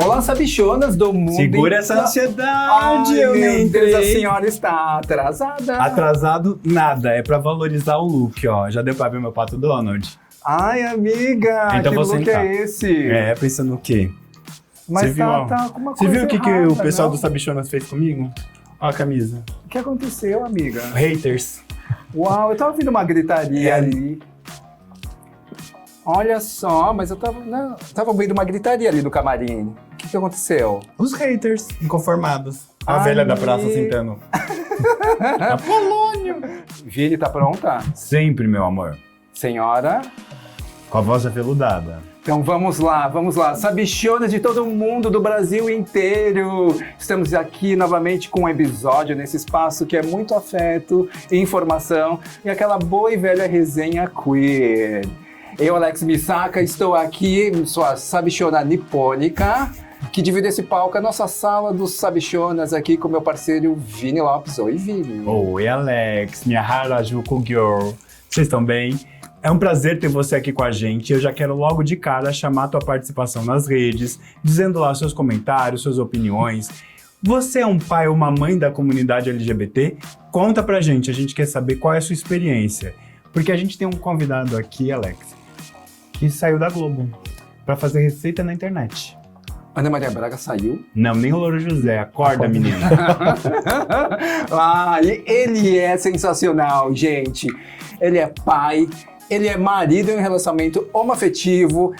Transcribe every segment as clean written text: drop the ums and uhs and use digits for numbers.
Olá, sabichonas do mundo. Segura essa ansiedade, eu nem Deus, a entrei. senhora está atrasada. Atrasado, nada. É pra valorizar o look, ó. Já deu pra ver meu Pato Donald? Ai, amiga, Então que vou look sentar. é esse? É, pensando no quê? Mas Você viu, ó? tá com uma Você coisa viu o que errada, o pessoal não? do Sabichonas fez comigo? Ó a camisa. O que aconteceu, amiga? Haters. Uau, eu tava ouvindo uma gritaria É. ali. Olha só, mas eu tava ouvindo uma gritaria ali no camarim. O que aconteceu? Os haters inconformados. A Ai, velha da praça sentando. Apolônio. Vini, tá pronta? Sempre, meu amor. Senhora? Com a voz aveludada. Então vamos lá. Sabichonas de todo mundo, do Brasil inteiro. Estamos aqui novamente com um episódio nesse espaço que é muito afeto e informação e aquela boa e velha resenha queer. Eu, Alex Misaka, estou aqui, sua sabichona nipônica, que divide esse palco, a nossa sala dos sabichonas aqui com meu parceiro Vini Lopes. Oi, Vini. Oi, Alex, minha Harajuku Girl. Vocês estão bem? É um prazer ter você aqui com a gente. Eu já quero logo de cara chamar a tua participação nas redes, dizendo lá seus comentários, suas opiniões. Você é um pai ou uma mãe da comunidade LGBT? Conta pra gente, a gente quer saber qual é a sua experiência. Porque a gente tem um convidado aqui, Alex, que saiu da Globo pra fazer receita na internet. Ana Maria Braga saiu. Não, nem o Louro José. Acorda, menina. E ele é sensacional, gente. Ele é pai, ele é marido em um relacionamento homoafetivo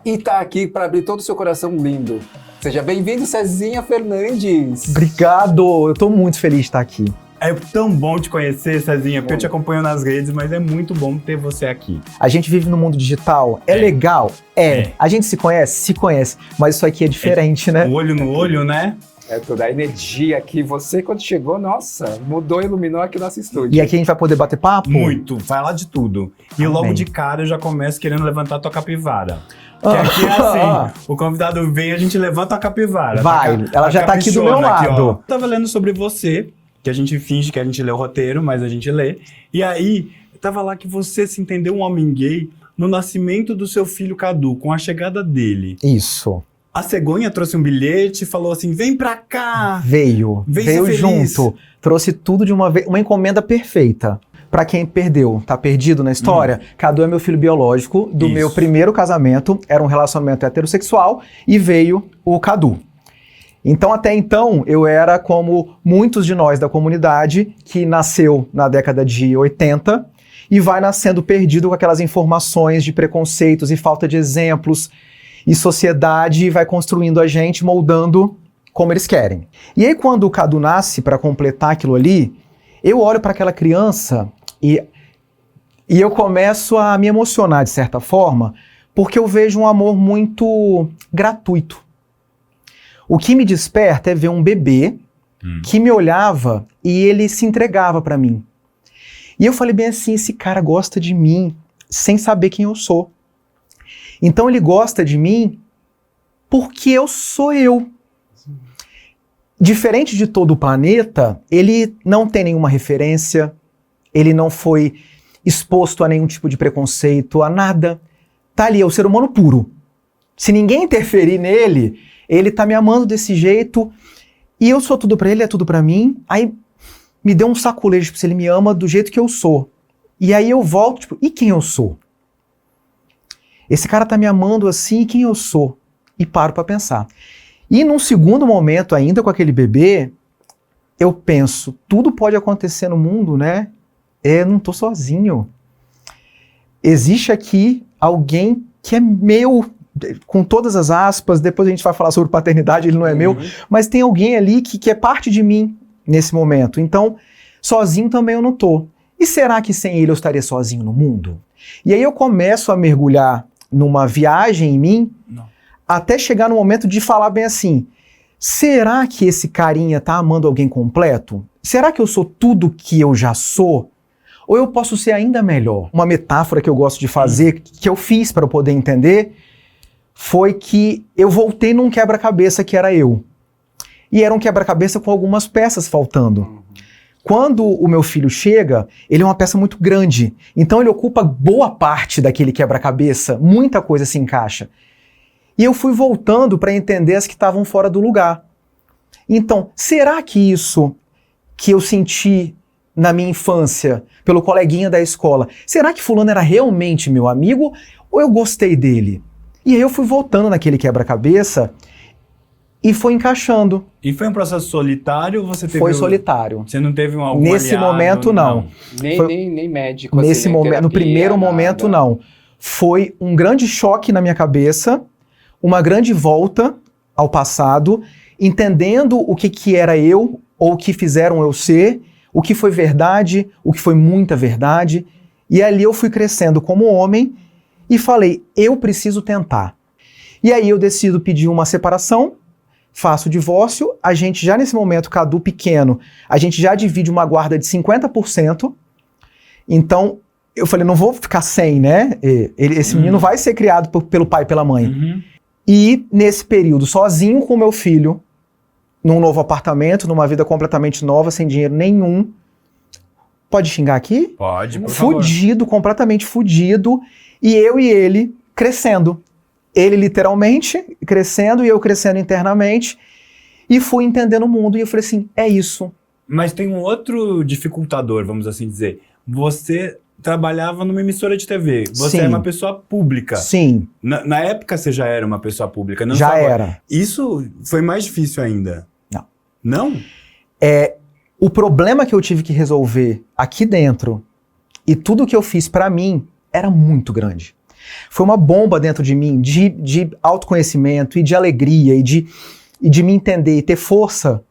e tá aqui para abrir todo o seu coração lindo. Seja bem-vindo, Cezinha Fernandes. Obrigado, eu tô muito feliz de estar aqui. É tão bom te conhecer, Cezinha, porque eu te acompanho nas redes, mas é muito bom ter você aqui. A gente vive no mundo digital, é legal? É. A gente se conhece, mas isso aqui é diferente, né? O olho no olho, né? É toda a energia aqui. Você, quando chegou, nossa, mudou, iluminou aqui o nosso estúdio. E aqui a gente vai poder bater papo? Muito, fala de tudo. E Amém. logo de cara eu já começo querendo levantar tua capivara. Que aqui é assim, o convidado vem, a gente levanta a capivara. Vai, ela a já tá aqui do meu caprichona aqui, ó. lado. Tava lendo sobre você, que a gente finge que a gente lê o roteiro, mas a gente lê. E aí, tava lá que você se entendeu um homem gay no nascimento do seu filho Cadu, com a chegada dele. Isso, A cegonha trouxe um bilhete e falou assim, vem pra cá! veio Vem ser feliz. junto, trouxe tudo de uma vez, uma encomenda perfeita. Pra quem perdeu, tá perdido na história, Cadu é meu filho biológico do Isso. meu primeiro casamento, era um relacionamento heterossexual e veio o Cadu. Então, até então, eu era como muitos de nós da comunidade que nasceu na década de 80 e vai nascendo perdido com aquelas informações de preconceitos e falta de exemplos e sociedade vai construindo a gente, moldando como eles querem. E aí, quando o Cadu nasce, para completar aquilo ali, eu olho para aquela criança e eu começo a me emocionar de certa forma, porque eu vejo um amor muito gratuito. O que me desperta é ver um bebê que me olhava e ele se entregava para mim. E eu falei bem assim, esse cara gosta de mim sem saber quem eu sou. Então ele gosta de mim porque eu sou eu. Diferente de todo o planeta, ele não tem nenhuma referência, ele não foi exposto a nenhum tipo de preconceito, a nada. Tá ali, é o ser humano puro. Se ninguém interferir nele, ele tá me amando desse jeito, e eu sou tudo pra ele, é tudo pra mim. Aí me deu um saculejo, tipo, se ele me ama do jeito que eu sou. E aí eu volto, tipo, e quem eu sou? Esse cara tá me amando assim, e quem eu sou? E paro pra pensar. E num segundo momento ainda com aquele bebê, eu penso, tudo pode acontecer no mundo, né? Eu não tô sozinho. Existe aqui alguém que é meu, com todas as aspas, depois a gente vai falar sobre paternidade, ele não é meu, mas tem alguém ali que é parte de mim nesse momento. Então, sozinho também eu não tô. E será que sem ele eu estaria sozinho no mundo? E aí eu começo a mergulhar numa viagem em mim, até chegar no momento de falar bem assim, será que esse carinha tá amando alguém completo? Será que eu sou tudo que eu já sou? Ou eu posso ser ainda melhor? Uma metáfora que eu gosto de fazer, que eu fiz para eu poder entender, foi que eu voltei num quebra-cabeça que era eu. E era um quebra-cabeça com algumas peças faltando. Quando o meu filho chega, ele é uma peça muito grande. Então ele ocupa boa parte daquele quebra-cabeça, muita coisa se encaixa. E eu fui voltando para entender as que estavam fora do lugar. Então, será que isso que eu senti na minha infância, pelo coleguinha da escola, será que fulano era realmente meu amigo ou eu gostei dele? E aí eu fui voltando naquele quebra-cabeça e foi encaixando. E foi um processo solitário ou você teve... Foi solitário. Você não teve algum Nesse aliado? momento, não. Nem médico. Nesse assim, momento, no terapia, primeiro nada. momento, não. Foi um grande choque na minha cabeça, uma grande volta ao passado, entendendo o que era eu, ou o que fizeram eu ser, o que foi verdade, o que foi muita verdade. E ali eu fui crescendo como homem e falei, eu preciso tentar. E aí eu decido pedir uma separação, faço o divórcio, a gente já nesse momento, Cadu pequeno, a gente já divide uma guarda de 50%, então eu falei, não vou ficar sem, né? Esse menino vai ser criado pelo pai e pela mãe. Uhum. E nesse período, sozinho com meu filho, num novo apartamento, numa vida completamente nova, sem dinheiro nenhum. Pode xingar aqui? Pode, por favor. Fudido, completamente fudido. E eu e ele crescendo. Ele literalmente crescendo e eu crescendo internamente. E fui entendendo o mundo. E eu falei assim, é isso. Mas tem um outro dificultador, vamos assim dizer. Você trabalhava numa emissora de TV. Você Sim. é uma pessoa pública. Sim, Na época você já era uma pessoa pública, não já só agora. era. Isso foi mais difícil ainda. Não. Não? O problema que eu tive que resolver aqui dentro e tudo que eu fiz pra mim era muito grande. Foi uma bomba dentro de mim de autoconhecimento e de alegria e de me entender e ter força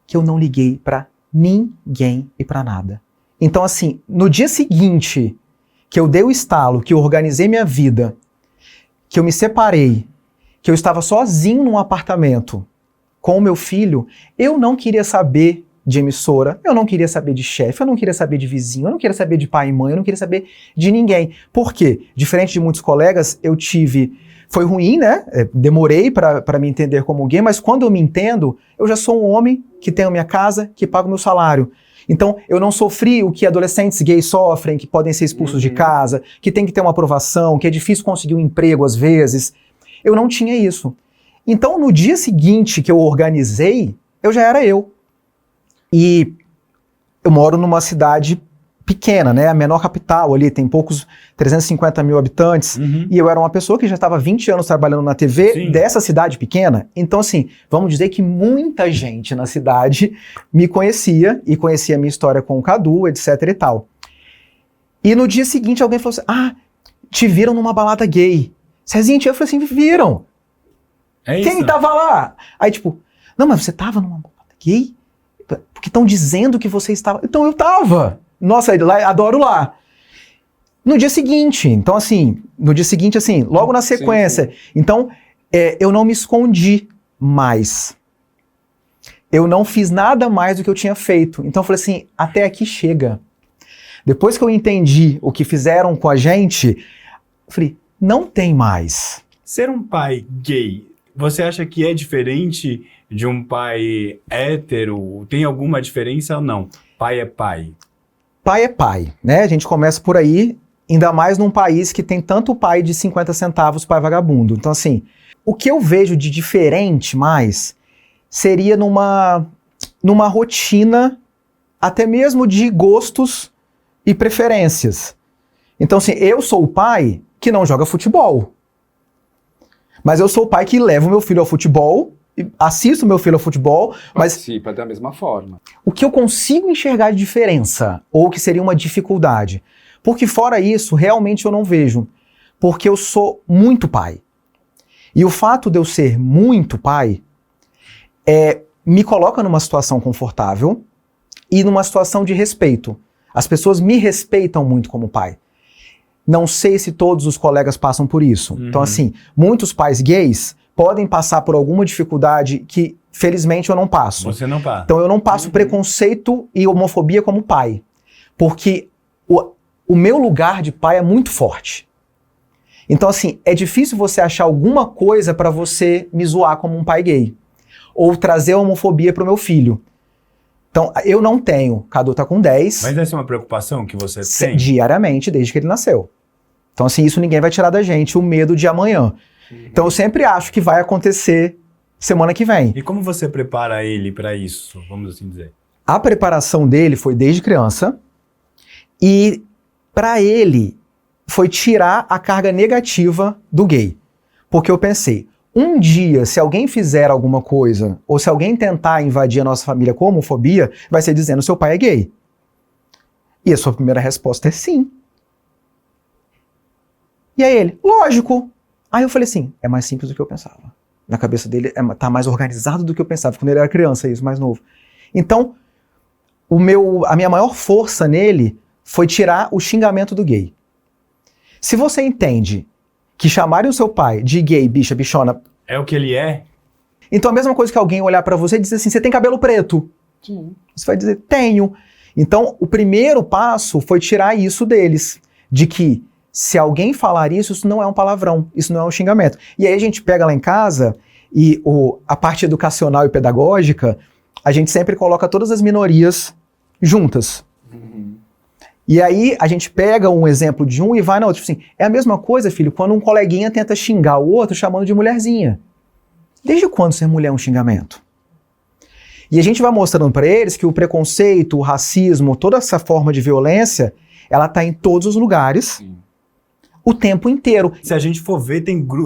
que eu não liguei pra ninguém e pra nada. Então assim, no dia seguinte que eu dei o estalo, que eu organizei minha vida, que eu me separei, que eu estava sozinho num apartamento com o meu filho, eu não queria saber de emissora, eu não queria saber de chefe, eu não queria saber de vizinho, eu não queria saber de pai e mãe, eu não queria saber de ninguém. Por quê? Diferente de muitos colegas, eu tive... Foi ruim, né? Demorei para me entender como gay, mas quando eu me entendo, eu já sou um homem que tenho minha casa, que paga o meu salário. Então, eu não sofri o que adolescentes gays sofrem, que podem ser expulsos de casa, que tem que ter uma aprovação, que é difícil conseguir um emprego às vezes. Eu não tinha isso. Então, no dia seguinte que eu organizei, eu já era eu. E eu moro numa cidade pequena, né? A menor capital ali, tem poucos 350 mil habitantes. Uhum. E eu era uma pessoa que já estava 20 anos trabalhando na TV Sim. dessa cidade pequena. Então, assim, vamos dizer que muita gente na cidade me conhecia e conhecia a minha história com o Cadu, etc e tal. E no dia seguinte alguém falou assim, ah, te viram numa balada gay. Cezinha, eu falei assim, viram. É isso. Quem tava lá? Aí tipo, não, mas você tava numa balada gay? Porque estão dizendo que você estava... Então eu tava. Nossa, adoro lá. No dia seguinte, então assim, logo na sequência. Sim. Então, eu não me escondi mais. Eu não fiz nada mais do que eu tinha feito. Então eu falei assim, até aqui chega. Depois que eu entendi o que fizeram com a gente, eu falei, não tem mais. Ser um pai gay, você acha que é diferente de um pai hétero? Tem alguma diferença ou não? Pai é pai. Pai é pai, né? A gente começa por aí, ainda mais num país que tem tanto pai de 50 centavos, pai vagabundo. Então, assim, o que eu vejo de diferente mais seria numa rotina até mesmo de gostos e preferências. Então, assim, eu sou o pai que não joga futebol. Mas eu sou o pai que leva o meu filho ao futebol, assisto o meu filho ao futebol, mas Participa da mesma forma. o que eu consigo enxergar de diferença, ou que seria uma dificuldade, porque fora isso, realmente eu não vejo, porque eu sou muito pai. E o fato de eu ser muito pai, me coloca numa situação confortável e numa situação de respeito. As pessoas me respeitam muito como pai. Não sei se todos os colegas passam por isso. Uhum. Então, assim, muitos pais gays podem passar por alguma dificuldade que, felizmente, eu não passo. Você não passa. Então, eu não passo preconceito e homofobia como pai. Porque o meu lugar de pai é muito forte. Então, assim, é difícil você achar alguma coisa pra você me zoar como um pai gay. Ou trazer a homofobia pro meu filho. Então, eu não tenho. Cadu tá com 10. Mas essa é uma preocupação que você tem? Diariamente, desde que ele nasceu. Então, assim, isso ninguém vai tirar da gente, o medo de amanhã. Então eu sempre acho que vai acontecer semana que vem. E como você prepara ele pra isso, vamos assim dizer? A preparação dele foi desde criança e para ele foi tirar a carga negativa do gay. Porque eu pensei, um dia se alguém fizer alguma coisa ou se alguém tentar invadir a nossa família com homofobia, vai ser dizendo seu pai é gay. E a sua primeira resposta é sim. E aí ele, lógico. Aí eu falei assim, é mais simples do que eu pensava. Na cabeça dele tá mais organizado do que eu pensava, quando ele era criança, isso, mais novo. Então, a minha maior força nele foi tirar o xingamento do gay. Se você entende que chamarem o seu pai de gay, bicha, bichona... É o que ele é? Então a mesma coisa que alguém olhar pra você e dizer assim, você tem cabelo preto? Sim. Você vai dizer, tenho. Então o primeiro passo foi tirar isso deles. De que se alguém falar isso, isso não é um palavrão, isso não é um xingamento. E aí a gente pega lá em casa e a parte educacional e pedagógica, a gente sempre coloca todas as minorias juntas. E aí a gente pega um exemplo de um e vai na outra. Tipo assim, é a mesma coisa, filho, quando um coleguinha tenta xingar o outro chamando de mulherzinha. Desde quando ser mulher é um xingamento? E a gente vai mostrando para eles que o preconceito, o racismo, toda essa forma de violência, ela tá em todos os lugares, Sim. o tempo inteiro. Se a gente for ver,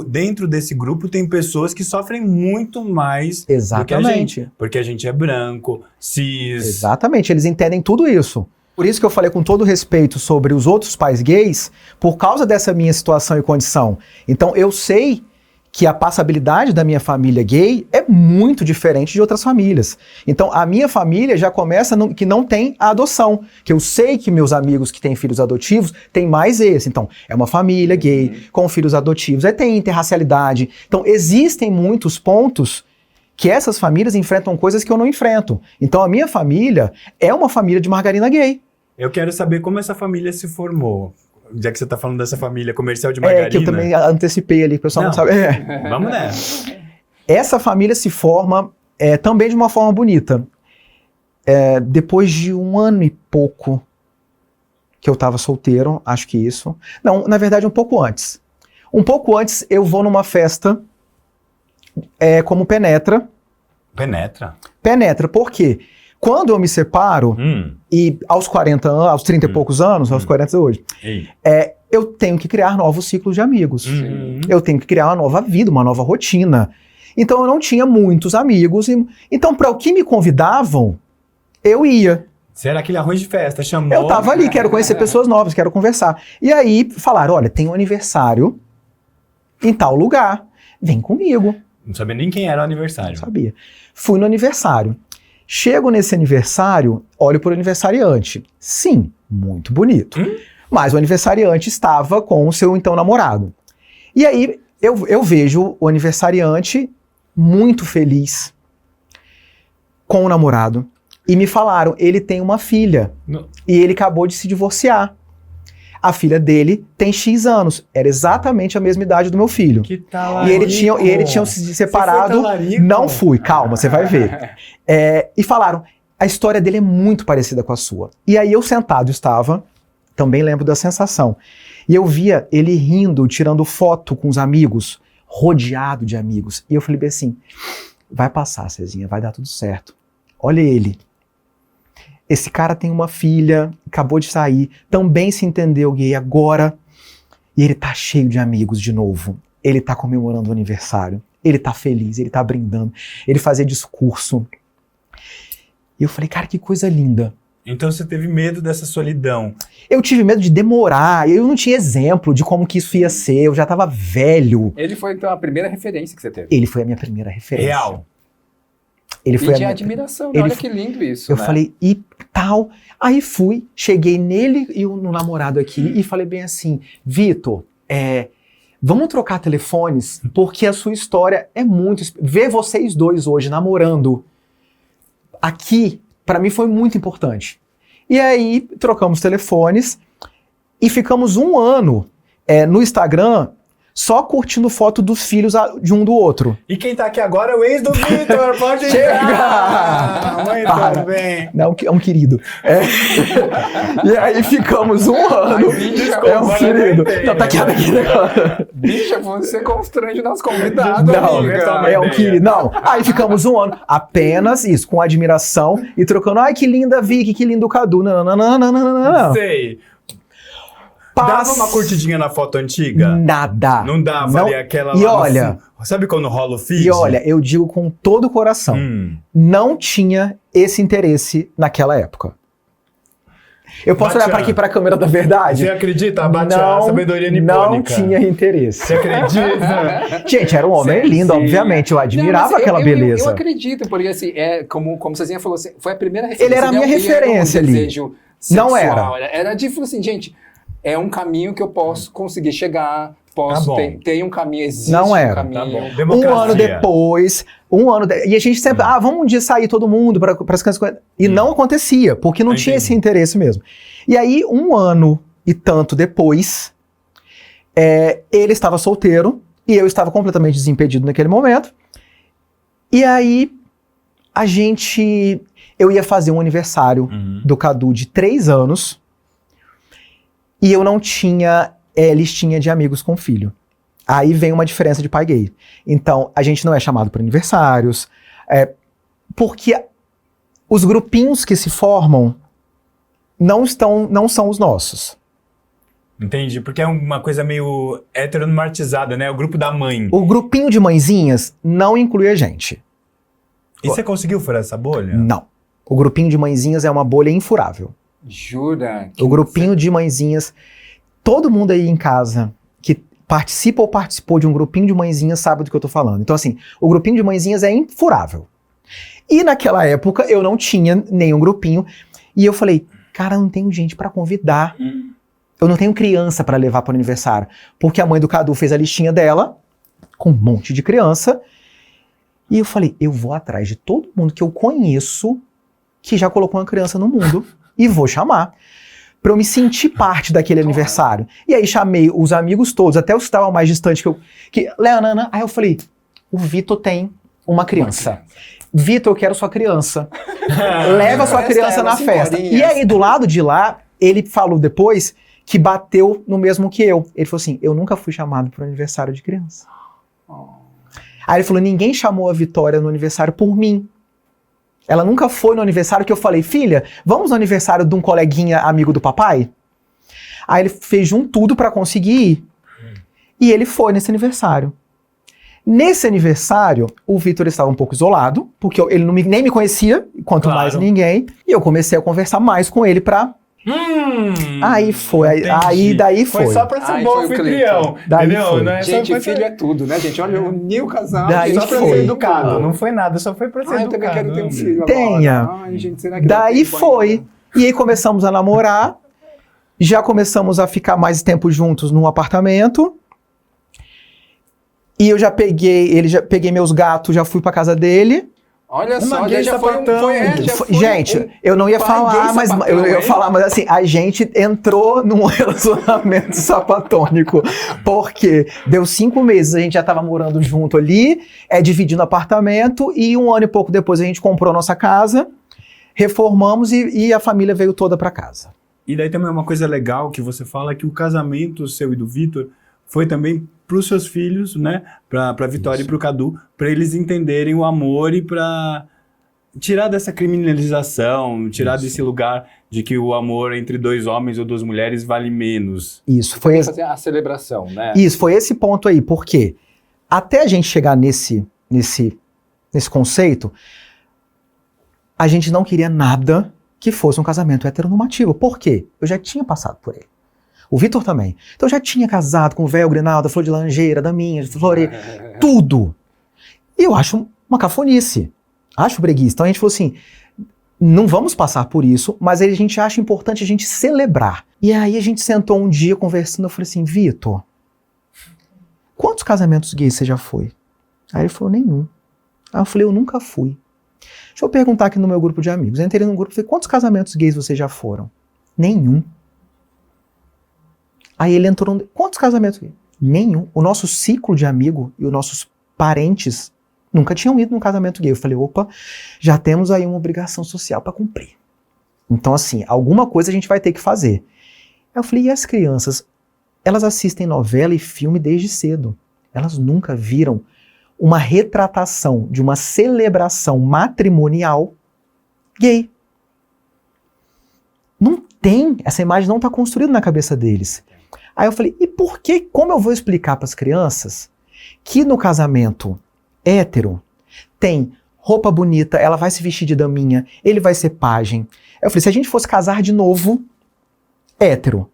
dentro desse grupo tem pessoas que sofrem muito mais do que a gente. Porque a gente é branco, cis... Exatamente, eles entendem tudo isso. Por isso que eu falei com todo respeito sobre os outros pais gays, por causa dessa minha situação e condição. Então eu sei que a passabilidade da minha família gay é muito diferente de outras famílias. Então a minha família já começa que não tem a adoção, que eu sei que meus amigos que têm filhos adotivos têm mais esse. Então é uma família gay com filhos adotivos, tem interracialidade. Então existem muitos pontos que essas famílias enfrentam coisas que eu não enfrento. Então a minha família é uma família de margarina gay. Eu quero saber como essa família se formou. Já que você tá falando dessa família comercial de margarina. Que eu também antecipei ali, o pessoal não sabe. Vamos nessa. Essa família se forma também de uma forma bonita. Depois de 1 ano e pouco que eu tava solteiro, acho que isso. Não, na verdade um pouco antes. Um pouco antes eu vou numa festa como penetra. Penetra? Penetra, por quê? Quando eu me separo, e aos 40 anos, aos 30 e poucos anos, aos 40 hoje, eu tenho que criar novos ciclos de amigos. Eu tenho que criar uma nova vida, uma nova rotina. Então eu não tinha muitos amigos. Então para o que me convidavam, eu ia. Você era aquele arroz de festa, chamou... Eu tava ali, quero conhecer pessoas novas, quero conversar. E aí falaram, olha, tem um aniversário em tal lugar, vem comigo. Não sabia nem quem era o aniversário. Não sabia. Fui no aniversário. Chego nesse aniversário, olho para o aniversariante. Sim, muito bonito. Mas o aniversariante estava com o seu então namorado. E aí eu vejo o aniversariante muito feliz com o namorado. E me falaram, ele tem uma filha. E ele acabou de se divorciar. A filha dele tem X anos. Era exatamente a mesma idade do meu filho. Que talarico. E eles tinham se separado. Você foi talarico? Não fui, calma, você vai ver. E falaram, a história dele é muito parecida com a sua. E aí eu sentado estava, também lembro da sensação. E eu via ele rindo, tirando foto com os amigos, rodeado de amigos. E eu falei bem assim, vai passar, Cezinha, vai dar tudo certo. Olha ele. Esse cara tem uma filha, acabou de sair, também se entendeu gay agora, e ele tá cheio de amigos de novo. Ele tá comemorando o aniversário, ele tá feliz, ele tá brindando, ele fazia discurso. E eu falei, cara, que coisa linda. Então você teve medo dessa solidão. Eu tive medo de demorar, eu não tinha exemplo de como que isso ia ser, eu já tava velho. Ele foi, então, a primeira referência que você teve. Ele foi a minha primeira referência. Real. Ele foi e de admiração, né? Olha que lindo isso, Eu né? falei, e tal. Aí fui, cheguei nele e no namorado aqui e falei bem assim, Vitor, vamos trocar telefones, porque a sua história é muito... Ver vocês dois hoje namorando aqui, pra mim foi muito importante. E aí trocamos telefones e ficamos 1 ano no Instagram só curtindo foto dos filhos de um do outro. E quem tá aqui agora é o ex do Vitor, pode Chega! entrar! Para. Muito bem. Não, é um querido. E aí ficamos um ano. Ai, bicha, É um querido. aguentei, Não, tá aqui, né? Bicha, você constrange o nosso convidado, Não, amiga. é um querido. Não, aí ficamos um ano. Apenas isso, com admiração e trocando. Ai, que linda Vicky, que lindo Cadu. Não, não, não, não, não, não, não. Sei. Dava uma curtidinha na foto antiga? Nada. Não dava Não. ali aquela E lá no olha- fundo. Sabe quando rola o feed? E olha, eu digo com todo o coração, não tinha esse interesse naquela época. Eu posso olhar Bate para aqui para a câmera da verdade? Você acredita? Bate a sabedoria não nipônica. tinha interesse. Você acredita? Gente, era um homem Sim, lindo, sim. obviamente. Eu admirava Não, mas aquela beleza. Eu acredito, porque assim, como Cezinha falou, assim, foi a primeira referência. Ele era a minha referência um ali. desejo Não sexual, era. Era de, assim, gente, é um caminho que eu posso conseguir chegar, posso Tá bom. ter um caminho, existe Não um era. caminho. Tá bom. Um Democracia. ano depois, e a gente sempre, vamos um dia sair todo mundo para as crianças. E não acontecia, porque não tinha Entendi. esse interesse mesmo. E aí, um ano e tanto depois, ele estava solteiro e eu estava completamente desimpedido naquele momento. E aí, eu ia fazer um aniversário do Cadu de 3 anos e eu não tinha listinha de amigos com filho. Aí vem uma diferença de pai gay. Então, a gente não é chamado para aniversários, porque os grupinhos que se formam não são os nossos. Entendi, porque é uma coisa meio heteronormatizada, né? O grupo da mãe. O grupinho de mãezinhas não inclui a gente. E você conseguiu furar essa bolha? Não. O grupinho de mãezinhas é uma bolha infurável. Jura? O grupinho de mãezinhas, todo mundo aí em casa que participa ou participou de um grupinho de mãezinhas sabe do que eu tô falando. Então assim, o grupinho de mãezinhas é infurável. E naquela época eu não tinha nenhum grupinho e eu falei, cara, eu não tenho gente pra convidar. Eu não tenho criança pra levar para o aniversário, porque a mãe do Cadu fez a listinha dela com um monte de criança. E eu falei, eu vou atrás de todo mundo que eu conheço que já colocou uma criança no mundo e vou chamar. Pra eu me sentir parte daquele aniversário. E aí chamei os amigos todos, até os que estavam mais distantes Leonana, aí eu falei, o Vitor tem uma criança. Vitor, eu quero sua criança. Leva sua criança na festa. E aí, do lado de lá, ele falou depois que bateu no mesmo que eu. Ele falou assim, eu nunca fui chamado para o aniversário de criança. Aí ele falou, ninguém chamou a Vitória no aniversário por mim. Ela nunca foi no aniversário que eu falei, filha, vamos no aniversário de um coleguinha amigo do papai? Aí ele fez de um tudo pra conseguir ir. E ele foi nesse aniversário. Nesse aniversário, o Vitor estava um pouco isolado, porque ele nem me conhecia, quanto Claro. mais ninguém. E eu comecei a conversar mais com ele pra... Aí foi, entendi. daí foi. Foi só pra ser Aí bom foi o anfitrião, Daí entendeu? foi. Não é só Gente, pra filho ser- é tudo, né, gente? Olha, uniu o casal. Daí só pra foi. ser educado, não foi nada, só foi pra ser Eu educado. também quero ter um filho Tenha. agora. Ai, gente, será que Daí dá tempo foi. ainda? E aí começamos a namorar, já começamos a ficar mais tempo juntos num apartamento. E eu já peguei meus gatos, já fui pra casa dele. Olha Uma só, gay já foi sapatão. já foi Gente, um eu não ia pai falar, gay mas sapatão, eu ia hein? falar, mas assim, a gente entrou num relacionamento sapatônico. Porque deu 5 meses, a gente já tava morando junto ali, dividindo apartamento, e 1 ano e pouco depois a gente comprou nossa casa, reformamos e a família veio toda pra casa. E daí também uma coisa legal que você fala que o casamento seu e do Vitor foi também pros seus filhos, né? Pra Vitória e pro Cadu, pra eles entenderem o amor e pra tirar dessa criminalização, tirar desse lugar de que o amor entre 2 homens ou 2 mulheres vale menos. Isso, foi fazer a celebração, né? Isso, foi esse ponto aí, porque até a gente chegar nesse conceito, a gente não queria nada que fosse um casamento heteronormativo. Por quê? Eu já tinha passado por ele. O Vitor também. Então eu já tinha casado com o Véu, Grinalda, Flor de Laranjeira, Daminha, Flore, tudo. E eu acho uma cafonice. Acho breguice. Então a gente falou assim, não vamos passar por isso, mas a gente acha importante a gente celebrar. E aí a gente sentou um dia conversando, eu falei assim, Vitor, quantos casamentos gays você já foi? Aí ele falou, nenhum. Aí eu falei, eu nunca fui. Deixa eu perguntar aqui no meu grupo de amigos. Eu entrei num grupo e falei, quantos casamentos gays vocês já foram? Nenhum. Aí ele entrou, quantos casamentos gays? Nenhum. O nosso ciclo de amigo e os nossos parentes nunca tinham ido num casamento gay. Eu falei, opa, já temos aí uma obrigação social para cumprir. Então, assim, alguma coisa a gente vai ter que fazer. Aí eu falei, e as crianças? Elas assistem novela e filme desde cedo. Elas nunca viram uma retratação de uma celebração matrimonial gay. Não tem, essa imagem não está construída na cabeça deles. Aí eu falei, e por que, como eu vou explicar para as crianças que no casamento hétero tem roupa bonita, ela vai se vestir de daminha, ele vai ser pajem. Eu falei, se a gente fosse casar de novo, hétero,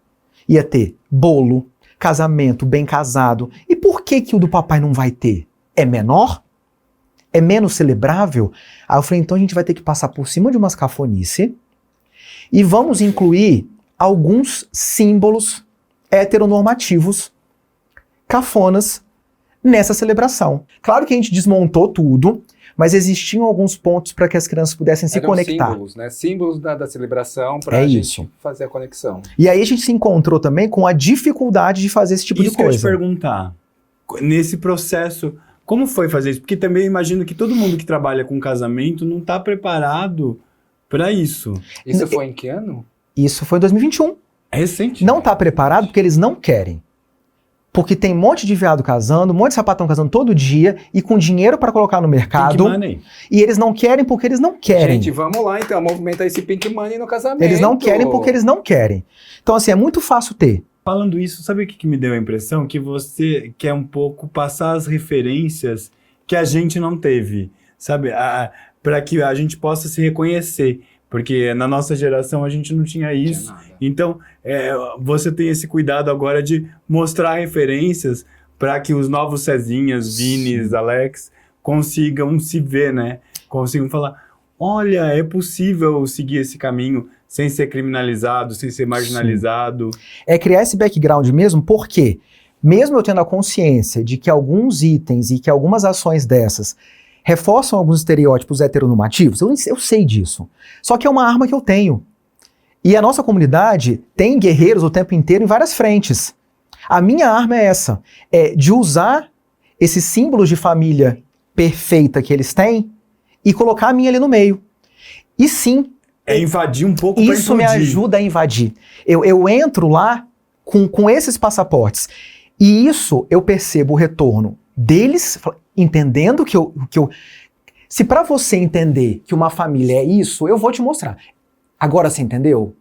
ia ter bolo, casamento, bem casado. E por que o do papai não vai ter? É menor? É menos celebrável? Aí eu falei, então a gente vai ter que passar por cima de umas cafonice e vamos incluir alguns símbolos heteronormativos, cafonas, nessa celebração. Claro que a gente desmontou tudo, mas existiam alguns pontos para que as crianças pudessem se conectar. Símbolos, né? Símbolos da celebração para a gente fazer a conexão. E aí a gente se encontrou também com a dificuldade de fazer esse tipo de coisa. Isso que eu ia te perguntar. Nesse processo, como foi fazer isso? Porque também eu imagino que todo mundo que trabalha com casamento não está preparado para isso. Isso foi em que ano? Isso foi em 2021. É recente. Não está preparado porque eles não querem. Porque tem um monte de viado casando, um monte de sapatão casando todo dia e com dinheiro para colocar no mercado. Pink Money. E eles não querem porque eles não querem. Gente, vamos lá então, movimentar esse Pink Money no casamento. Eles não querem porque eles não querem. Então assim, é muito fácil ter. Falando isso, sabe o que me deu a impressão? Que você quer um pouco passar as referências que a gente não teve, sabe? Para que a gente possa se reconhecer. Porque na nossa geração a gente não tinha isso. Então, você tem esse cuidado agora de mostrar referências para que os novos Cezinhas, Vinis, Alex consigam se ver, né? Consigam falar, olha, é possível seguir esse caminho sem ser criminalizado, sem ser marginalizado. É criar esse background mesmo, porque mesmo eu tendo a consciência de que alguns itens e que algumas ações dessas reforçam alguns estereótipos heteronormativos, eu sei disso. Só que é uma arma que eu tenho. E a nossa comunidade tem guerreiros o tempo inteiro em várias frentes. A minha arma é essa, é de usar esses símbolos de família perfeita que eles têm e colocar a minha ali no meio. E sim, é invadir um pouco para isso me ajuda a invadir. Eu entro lá com esses passaportes. E isso eu percebo o retorno deles, entendendo que eu se para você entender que uma família é isso, eu vou te mostrar. Agora você entendeu?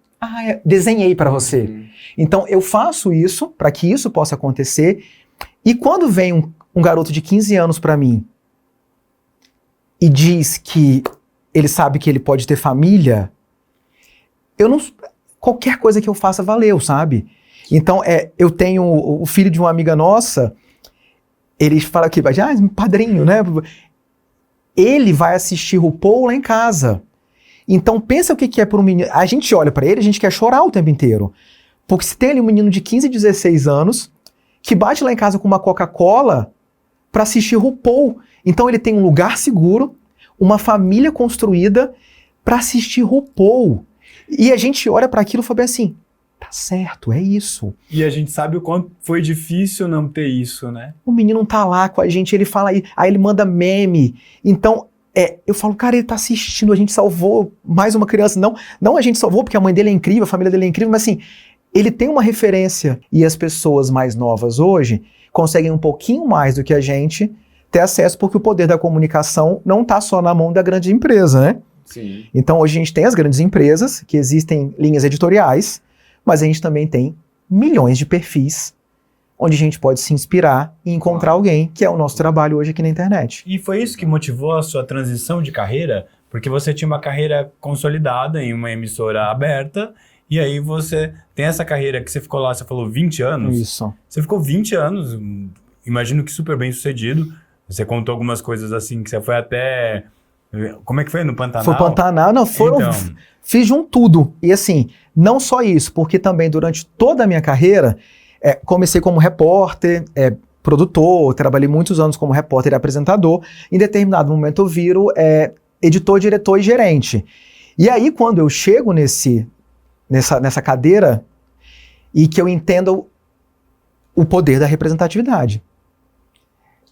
Desenhei para você. Então eu faço isso para que isso possa acontecer. E quando vem um garoto de 15 anos para mim e diz que ele sabe que ele pode ter família, qualquer coisa que eu faça valeu, sabe? Então eu tenho o filho de uma amiga nossa. Ele fala aqui, padrinho, né? Ele vai assistir RuPaul lá em casa. Então pensa o que é para um menino. A gente olha para ele, a gente quer chorar o tempo inteiro. Porque se tem ali um menino de 15, 16 anos que bate lá em casa com uma Coca-Cola para assistir RuPaul. Então ele tem um lugar seguro, uma família construída para assistir RuPaul. E a gente olha para aquilo e fala bem assim, tá certo, é isso. E a gente sabe o quanto foi difícil não ter isso, né? O menino tá lá com a gente, ele fala aí ele manda meme. Então, eu falo, cara, ele tá assistindo, a gente salvou mais uma criança. Não a gente salvou porque a mãe dele é incrível, a família dele é incrível, mas assim, ele tem uma referência. E as pessoas mais novas hoje conseguem um pouquinho mais do que a gente ter acesso, porque o poder da comunicação não tá só na mão da grande empresa, né? Sim. Então, hoje a gente tem as grandes empresas, que existem linhas editoriais, mas a gente também tem milhões de perfis onde a gente pode se inspirar e encontrar alguém, que é o nosso trabalho hoje aqui na internet. E foi isso que motivou a sua transição de carreira? Porque você tinha uma carreira consolidada em uma emissora aberta, e aí você tem essa carreira que você ficou lá, você falou 20 anos. Isso. Você ficou 20 anos, imagino que super bem sucedido. Você contou algumas coisas assim, que você foi até... Como é que foi? No Pantanal? Foi Pantanal, não, Então... Fiz de um tudo. E assim, não só isso, porque também durante toda a minha carreira, comecei como repórter, produtor, trabalhei muitos anos como repórter e apresentador. Em determinado momento eu viro editor, diretor e gerente. E aí quando eu chego nessa cadeira e que eu entendo o poder da representatividade.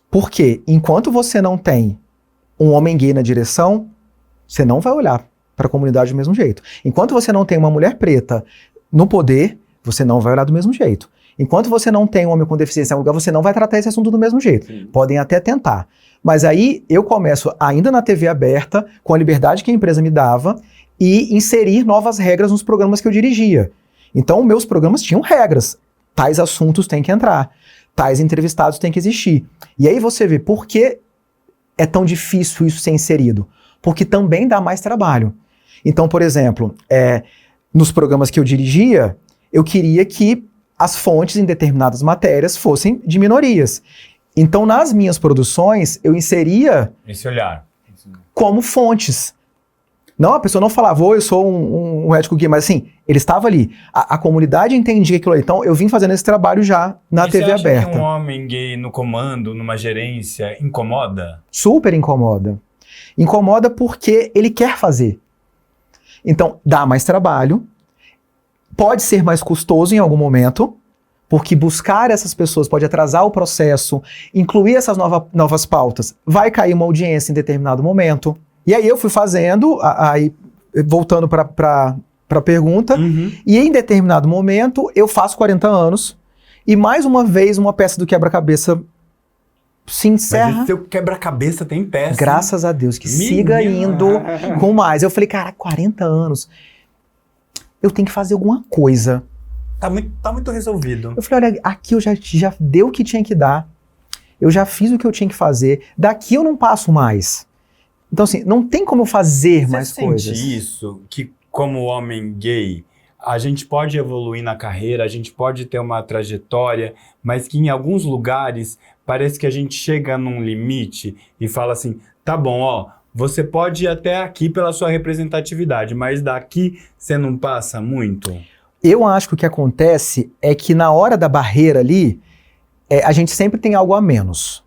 Porque enquanto você não tem um homem gay na direção, você não vai olhar para a comunidade do mesmo jeito. Enquanto você não tem uma mulher preta no poder, você não vai olhar do mesmo jeito. Enquanto você não tem um homem com deficiência em algum lugar, você não vai tratar esse assunto do mesmo jeito. Sim. Podem até tentar. Mas aí eu começo, ainda na TV aberta, com a liberdade que a empresa me dava, e inserir novas regras nos programas que eu dirigia. Então, meus programas tinham regras. Tais assuntos têm que entrar. Tais entrevistados têm que existir. E aí você vê por que é tão difícil isso ser inserido. Porque também dá mais trabalho. Então, por exemplo, nos programas que eu dirigia, eu queria que as fontes em determinadas matérias fossem de minorias. Então, nas minhas produções, eu inseria Esse olhar. como fontes. Não, a pessoa não falava, eu sou um ético gay, mas assim, ele estava ali. A comunidade entendia aquilo ali. Então, eu vim fazendo esse trabalho já na TV você acha aberta. que um homem gay no comando, numa gerência, incomoda? Super incomoda. Incomoda porque ele quer fazer. Então, dá mais trabalho, pode ser mais custoso em algum momento, porque buscar essas pessoas pode atrasar o processo, incluir essas novas pautas, vai cair uma audiência em determinado momento. E aí eu fui fazendo, aí voltando para a pergunta, e em determinado momento eu faço 40 anos, e mais uma vez uma peça do quebra-cabeça se encerra. Mas esse seu quebra-cabeça tem peça. Graças a Deus, que Menina. siga indo com mais. Eu falei, cara, 40 anos, eu tenho que fazer alguma coisa. Tá muito resolvido. Eu falei, olha, aqui eu já dei o que tinha que dar, eu já fiz o que eu tinha que fazer, daqui eu não passo mais. Então assim, não tem como eu fazer mais coisas. Você sente isso, que como homem gay, a gente pode evoluir na carreira, a gente pode ter uma trajetória, mas que em alguns lugares parece que a gente chega num limite e fala assim, tá bom, ó, você pode ir até aqui pela sua representatividade, mas daqui você não passa muito? Eu acho que o que acontece é que na hora da barreira ali, a gente sempre tem algo a menos.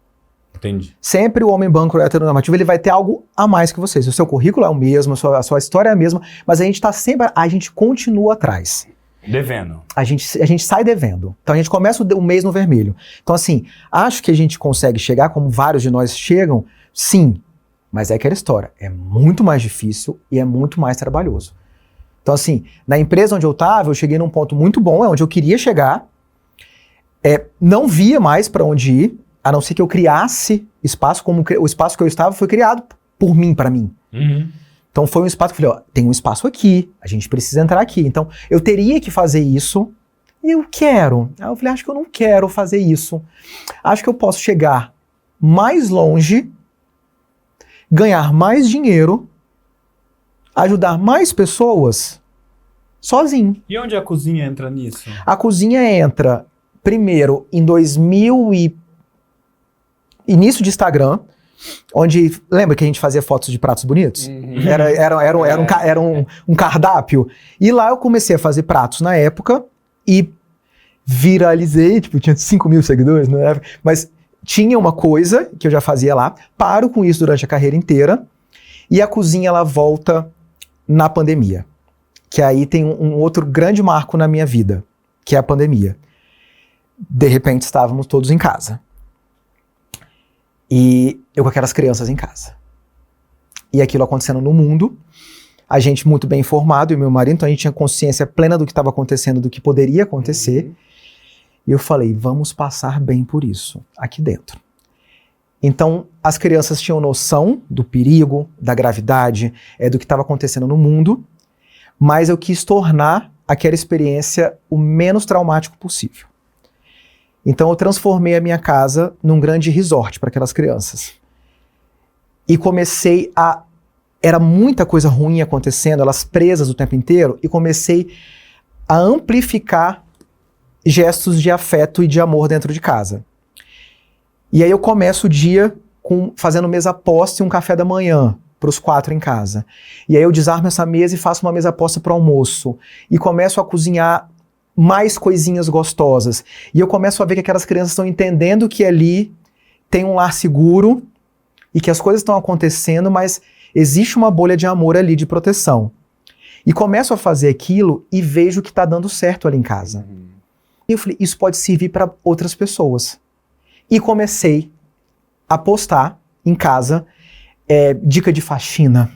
Entendi. Sempre o homem branco heteronormativo, ele vai ter algo a mais que vocês. O seu currículo é o mesmo, a sua história é a mesma, mas a gente continua atrás. Devendo. A gente sai devendo. Então a gente começa o mês no vermelho. Então assim, acho que a gente consegue chegar, como vários de nós chegam, sim, mas é aquela história. É muito mais difícil e é muito mais trabalhoso. Então assim, na empresa onde eu estava, eu cheguei num ponto muito bom, onde eu queria chegar, não via mais para onde ir, a não ser que eu criasse espaço, como o espaço que eu estava foi criado por mim, para mim. Então foi um espaço que eu falei, ó, tem um espaço aqui, a gente precisa entrar aqui. Então eu teria que fazer isso e eu quero. Aí eu falei, acho que eu não quero fazer isso. Acho que eu posso chegar mais longe, ganhar mais dinheiro, ajudar mais pessoas sozinho. E onde a cozinha entra nisso? A cozinha entra primeiro em início de Instagram, onde, lembra que a gente fazia fotos de pratos bonitos? Era um cardápio. E lá eu comecei a fazer pratos na época e viralizei, tipo, tinha 5 mil seguidores, né? Mas tinha uma coisa que eu já fazia lá, paro com isso durante a carreira inteira, e a cozinha ela volta na pandemia. Que aí tem um outro grande marco na minha vida, que é a pandemia. De repente estávamos todos em casa. E eu com aquelas crianças em casa. E aquilo acontecendo no mundo, a gente muito bem informado, e meu marido, então a gente tinha consciência plena do que estava acontecendo, do que poderia acontecer. E eu falei, vamos passar bem por isso, aqui dentro. Então, as crianças tinham noção do perigo, da gravidade, do que estava acontecendo no mundo, mas eu quis tornar aquela experiência o menos traumático possível. Então eu transformei a minha casa num grande resort para aquelas crianças. E comecei a... Era muita coisa ruim acontecendo, elas presas o tempo inteiro, e comecei a amplificar gestos de afeto e de amor dentro de casa. E aí eu começo o dia fazendo mesa posta e um café da manhã para os 4 em casa. E aí eu desarmo essa mesa e faço uma mesa posta para o almoço. E começo a cozinhar mais coisinhas gostosas. E eu começo a ver que aquelas crianças estão entendendo que ali tem um lar seguro e que as coisas estão acontecendo, mas existe uma bolha de amor ali, de proteção. E começo a fazer aquilo e vejo que está dando certo ali em casa. E eu falei, isso pode servir para outras pessoas. E comecei a postar em casa dica de faxina,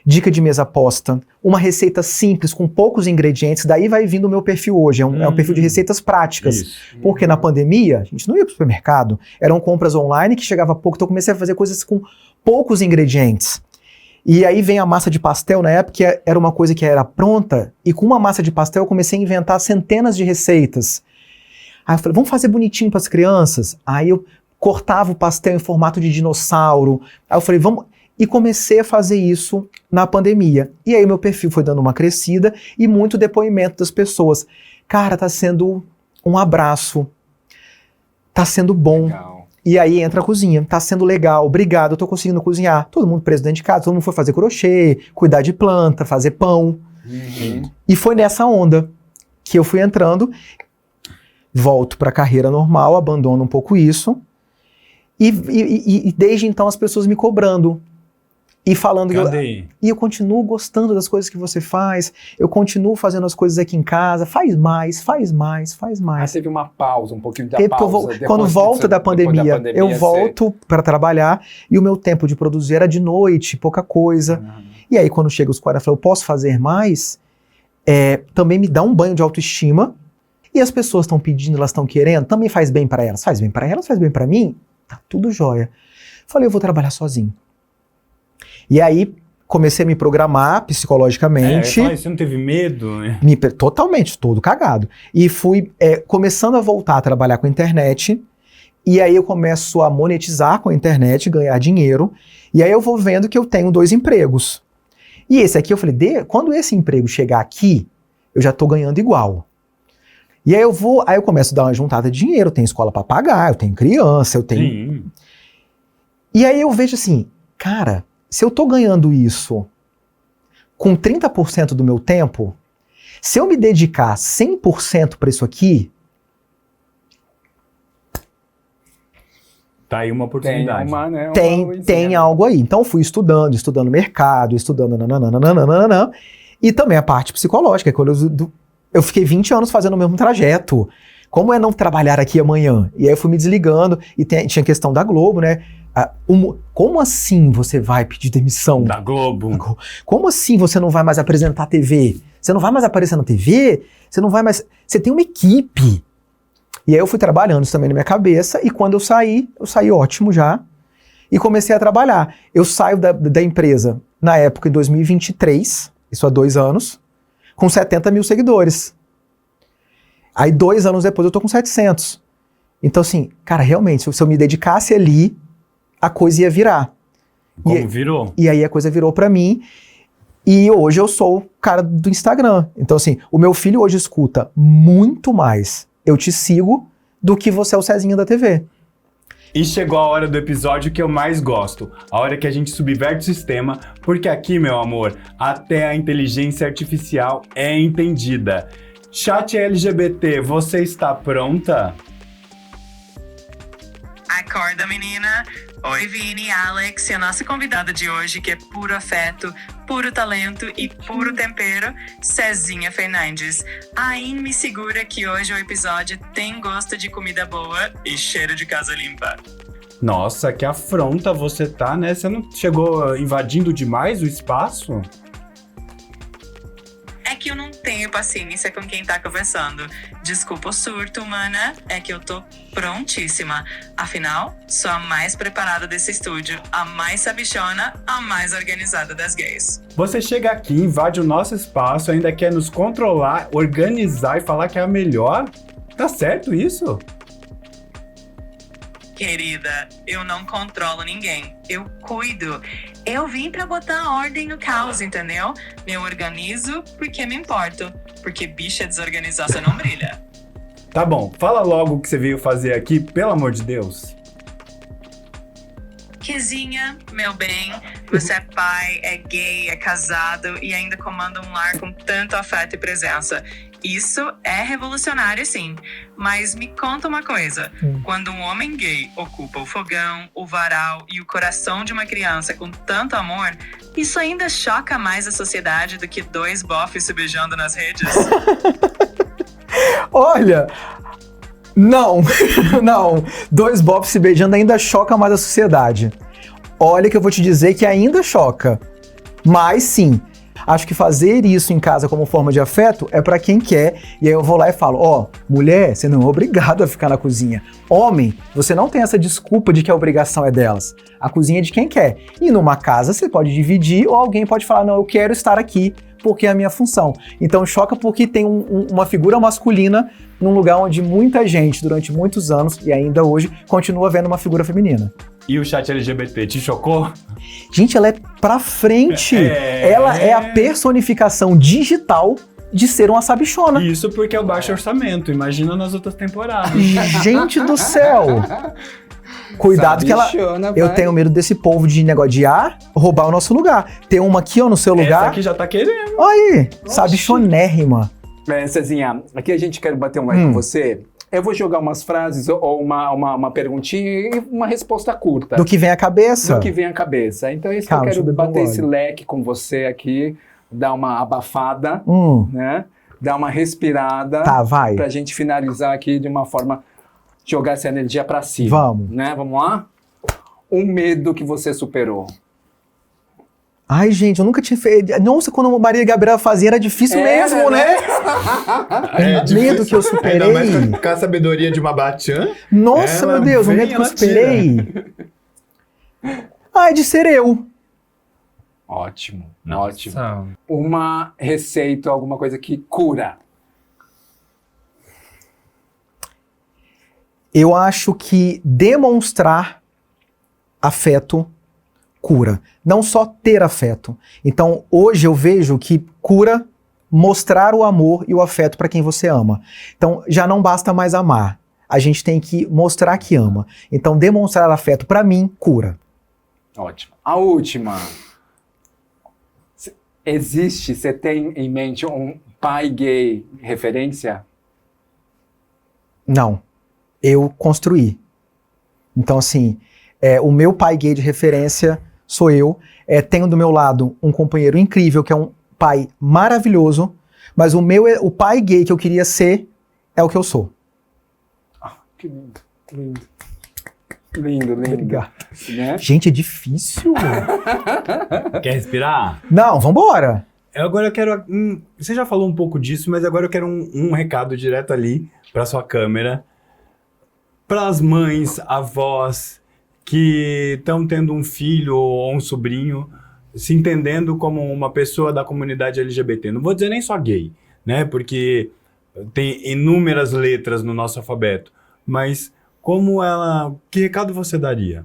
dica de mesa posta, uma receita simples, com poucos ingredientes, daí vai vindo o meu perfil hoje, é um perfil de receitas práticas. Isso. Porque na pandemia, a gente não ia pro supermercado, eram compras online que chegava pouco, então eu comecei a fazer coisas com poucos ingredientes. E aí vem a massa de pastel, na época que era uma coisa que era pronta, e com uma massa de pastel eu comecei a inventar centenas de receitas. Aí eu falei, vamos fazer bonitinho para as crianças? Aí eu cortava o pastel em formato de dinossauro. Aí eu falei, vamos... E comecei a fazer isso na pandemia. E aí meu perfil foi dando uma crescida e muito depoimento das pessoas. Cara, tá sendo um abraço. Tá sendo bom. Legal. E aí entra a cozinha. Tá sendo legal. Obrigado, eu tô conseguindo cozinhar. Todo mundo preso dentro de casa, todo mundo foi fazer crochê, cuidar de planta, fazer pão. E foi nessa onda que eu fui entrando. Volto pra carreira normal, abandono um pouco isso. E desde então as pessoas me cobrando. E falando Cadê? E eu continuo gostando das coisas que você faz, eu continuo fazendo as coisas aqui em casa, faz mais, faz mais, faz mais. Mas teve uma pausa, um pouquinho da Porque eu pausa. quando volto da pandemia, eu você- volto para trabalhar e o meu tempo de produzir era de noite, pouca coisa. E aí quando chega os 40, eu falo, eu posso fazer mais? Também me dá um banho de autoestima. E as pessoas estão pedindo, elas estão querendo, também faz bem para elas. Faz bem para elas, faz bem para mim, tá tudo jóia. Falei, eu vou trabalhar sozinho. E aí, comecei a me programar psicologicamente. Você não teve medo? Né? Totalmente, todo cagado. E fui começando a voltar a trabalhar com a internet. E aí eu começo a monetizar com a internet, ganhar dinheiro. E aí eu vou vendo que eu tenho 2 empregos. E esse aqui eu falei, quando esse emprego chegar aqui, eu já tô ganhando igual. E aí eu começo a dar uma juntada de dinheiro. Eu tenho escola para pagar, eu tenho criança, eu tenho... Sim. E aí eu vejo assim, cara... Se eu tô ganhando isso com 30% do meu tempo, se eu me dedicar 100% para isso aqui... Tá aí uma oportunidade. Tem algo aí. Então eu fui estudando mercado, estudando nananana, e também a parte psicológica, que eu fiquei 20 anos fazendo o mesmo trajeto. Como é não trabalhar aqui amanhã? E aí eu fui me desligando, e tinha a questão da Globo, né? Como assim você vai pedir demissão? Da Globo. Como assim você não vai mais apresentar a TV? Você não vai mais aparecer na TV? Você não vai mais... Você tem uma equipe. E aí eu fui trabalhando isso também na minha cabeça, e quando eu saí ótimo já, e comecei a trabalhar. Eu saio da empresa, na época, em 2023, isso há 2 anos, com 70 mil seguidores. Aí 2 anos depois eu tô com 700. Então assim, cara, realmente, se eu me dedicasse ali, a coisa ia virar. Como virou? E aí a coisa virou pra mim. E hoje eu sou o cara do Instagram. Então assim, o meu filho hoje escuta muito mais eu te sigo do que você é o Cezinha da TV. E chegou a hora do episódio que eu mais gosto. A hora que a gente subverte o sistema, porque aqui, meu amor, até a inteligência artificial é entendida. Chat LGBT, você está pronta? Acorda, menina! Oi, Vini, Alex e a nossa convidada de hoje, que é puro afeto, puro talento e puro tempero, Cezinha Fernandes. A In me segura que hoje o episódio tem gosto de comida boa e cheiro de casa limpa. Nossa, que afronta você tá, né? Você não chegou invadindo demais o espaço? É que eu não tenho paciência com quem tá conversando. Desculpa o surto, mana. É que eu tô prontíssima. Afinal, sou a mais preparada desse estúdio, a mais sabichona, a mais organizada das gays. Você chega aqui, invade o nosso espaço, ainda quer nos controlar, organizar e falar que é a melhor? Tá certo isso? Querida, eu não controlo ninguém. Eu cuido. Eu vim pra botar ordem no caos, entendeu? Me organizo porque me importo. Porque bicha desorganizada não brilha. Tá bom, fala logo o que você veio fazer aqui, pelo amor de Deus. Kezinha, meu bem, você é pai, é gay, é casado e ainda comanda um lar com tanto afeto e presença. Isso é revolucionário, sim. Mas me conta uma coisa. Quando um homem gay ocupa o fogão, o varal e o coração de uma criança com tanto amor, isso ainda choca mais a sociedade do que 2 bofes se beijando nas redes? Olha, Não, não. 2 bofs se beijando ainda choca mais a sociedade. Olha que eu vou te dizer que ainda choca. Mas sim, acho que fazer isso em casa como forma de afeto é pra quem quer. E aí eu vou lá e falo, ó, mulher, você não é obrigado a ficar na cozinha. Homem, você não tem essa desculpa de que a obrigação é delas. A cozinha é de quem quer. E numa casa você pode dividir ou alguém pode falar, não, eu quero estar aqui porque é a minha função. Então choca porque tem uma figura masculina num lugar onde muita gente, durante muitos anos, e ainda hoje, continua vendo uma figura feminina. E o chat LGBT te chocou? Gente, ela é pra frente. Ela é a personificação digital de ser uma sabichona. Isso porque é o baixo orçamento. Imagina nas outras temporadas. Gente do céu. Cuidado que ela... Sabichona, Eu vai. tenho medo desse povo de negociar, roubar o nosso lugar. Tem uma aqui, ó, no seu Essa lugar. aqui já tá querendo. Aí, sabichonérrima. Cezinha, aqui a gente quer bater um com você. Eu vou jogar umas frases ou uma perguntinha e uma resposta curta. Do que vem à cabeça. Do que vem à cabeça. Então é isso Calma, que eu deixa quero eu beber um bater esse gole. leque com você aqui, dar uma abafada, né? Dar uma respirada. Tá, vai. Pra gente finalizar aqui de uma forma, jogar essa energia pra cima. Vamos. Né? Vamos lá? Um medo que você superou. Ai, gente, eu nunca tinha feito... Nossa, quando a Maria Gabriela fazia era difícil mesmo, né? Medo que eu superei. Ainda mais com a sabedoria de uma Batian. Nossa, Ela meu Deus, o vem, medo que eu ela superei. Ah, é de ser eu. Ótimo, ótimo. Uma receita, alguma coisa que cura. Eu acho que demonstrar afeto cura. Não só ter afeto. Então, hoje eu vejo que cura mostrar o amor e o afeto para quem você ama. Então, já não basta mais amar. A gente tem que mostrar que ama. Então, demonstrar afeto, para mim, cura. Ótimo. A última. Existe, você tem em mente um pai gay referência? Não. Eu construí. Então, assim, o meu pai gay de referência sou eu. Tenho do meu lado um companheiro incrível, que é um pai maravilhoso, mas o pai gay que eu queria ser é o que eu sou. Que lindo, lindo. Lindo, lindo. Obrigado. Né? Gente, é difícil. Quer respirar? Não, vambora. Agora eu quero... você já falou um pouco disso, mas agora eu quero um recado direto ali pra sua câmera. Para as mães, avós que estão tendo um filho ou um sobrinho se entendendo como uma pessoa da comunidade LGBT. Não vou dizer nem só gay, né? Porque tem inúmeras letras no nosso alfabeto. Mas que recado você daria?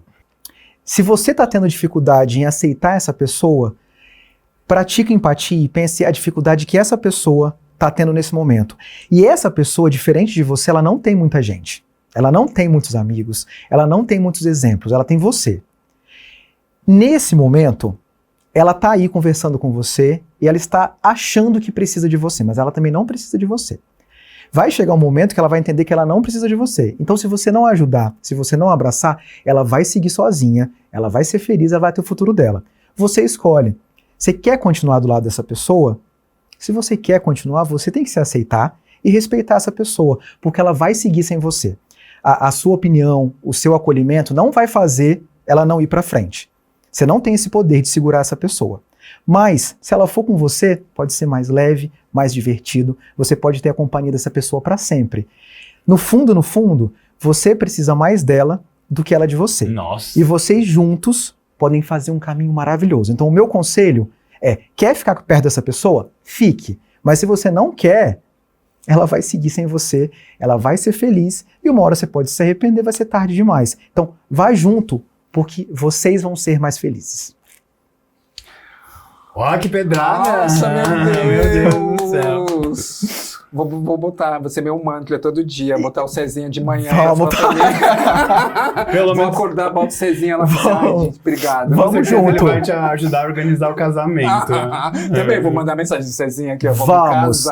Se você está tendo dificuldade em aceitar essa pessoa, pratique empatia e pense a dificuldade que essa pessoa está tendo nesse momento. E essa pessoa, diferente de você, ela não tem muita gente. Ela não tem muitos amigos, ela não tem muitos exemplos, ela tem você. Nesse momento, ela está aí conversando com você e ela está achando que precisa de você, mas ela também não precisa de você. Vai chegar um momento que ela vai entender que ela não precisa de você. Então, se você não ajudar, se você não abraçar, ela vai seguir sozinha, ela vai ser feliz, ela vai ter o futuro dela. Você escolhe. Você quer continuar do lado dessa pessoa? Se você quer continuar, você tem que se aceitar e respeitar essa pessoa, porque ela vai seguir sem você. A sua opinião, o seu acolhimento não vai fazer ela não ir pra frente. Você não tem esse poder de segurar essa pessoa. Mas, se ela for com você, pode ser mais leve, mais divertido, você pode ter a companhia dessa pessoa para sempre. No fundo, você precisa mais dela do que ela de você. Nossa. E vocês juntos podem fazer um caminho maravilhoso. Então, o meu conselho quer ficar perto dessa pessoa? Fique. Mas se você não quer, ela vai seguir sem você, ela vai ser feliz e uma hora você pode se arrepender, vai ser tarde demais. Então, vai junto, porque vocês vão ser mais felizes. Ó, que pedrada! Nossa, meu Deus do céu. Deus! Vou botar, você meu mantra todo dia, botar o Cezinha de manhã. Vamos. Pelo Vou menos acordar, boto o Cezinha lá. Ai, gente, obrigado. Vamos com certeza junto. ele vai te ajudar a organizar o casamento. Também vou mandar mensagem do Cezinha aqui, ó. Vamos.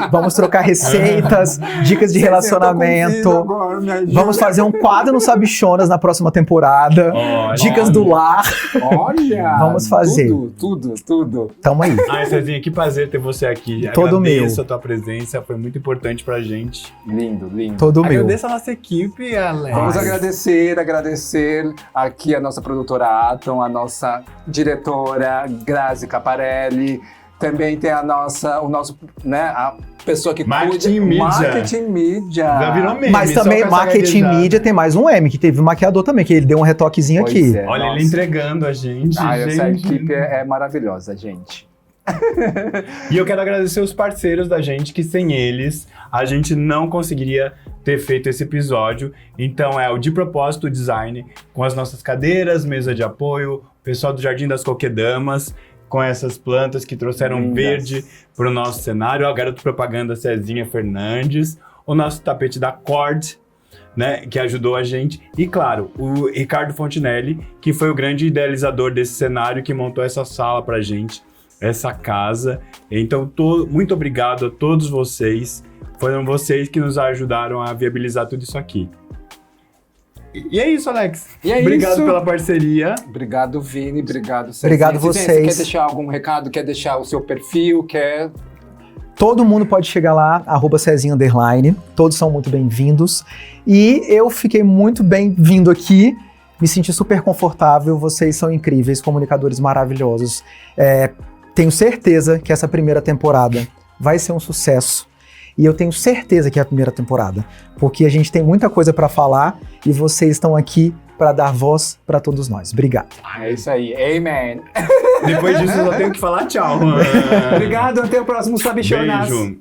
Vamos trocar receitas, dicas de Cezinha, relacionamento. eu tô com filho agora, me ajuda. Vamos fazer um quadro no Sabichonas na próxima temporada. Olha. Dicas do lar. Olha! Vamos fazer. Tudo. Tamo aí. Ai, Cezinha, que prazer ter você aqui. Todo Agradeço meu. a tua presença. presença, foi muito importante pra gente. Lindo, lindo. Todo meu. Agradeço a nossa equipe, Alex. Vamos agradecer aqui a nossa produtora Atom, a nossa diretora Grazi Caparelli, também tem a nosso, né, a pessoa que Marketing cuida... Mídia. Marketing Mídia. Já virou meme. Mas só também com essa marketing gaguejada. mídia tem mais um M, que teve o maquiador também, que ele deu um retoquezinho Pois aqui. é, Olha, nossa. ele entregando a gente. Essa gente. equipe é maravilhosa, gente. E eu quero agradecer os parceiros da gente, que sem eles a gente não conseguiria ter feito esse episódio. Então é o De Propósito Design, com as nossas cadeiras, mesa de apoio, o pessoal do Jardim das Coquedamas, com essas plantas que trouxeram Lindas. verde para o nosso cenário, a Garoto Propaganda Cezinha Fernandes, o nosso tapete da Cord, né, que ajudou a gente, e claro, o Ricardo Fontinelli, que foi o grande idealizador desse cenário, que montou essa sala pra gente, essa casa. Então, muito obrigado a todos vocês. Foram vocês que nos ajudaram a viabilizar tudo isso aqui. E é isso, Alex. E é obrigado isso. pela parceria. Obrigado, Vini. Obrigado, Cezinha. Obrigado Cezinha, vocês. Você quer deixar algum recado? Quer deixar o seu perfil? Quer... Todo mundo pode chegar lá, @Cezinha_, todos são muito bem-vindos. E eu fiquei muito bem-vindo aqui, me senti super confortável, vocês são incríveis, comunicadores maravilhosos. Tenho certeza que essa primeira temporada vai ser um sucesso. E eu tenho certeza que é a primeira temporada, porque a gente tem muita coisa para falar e vocês estão aqui para dar voz para todos nós. Obrigado. É isso aí. Amen. Depois disso, eu só tenho que falar tchau. Obrigado. Até o próximo Sabichonas. Beijo.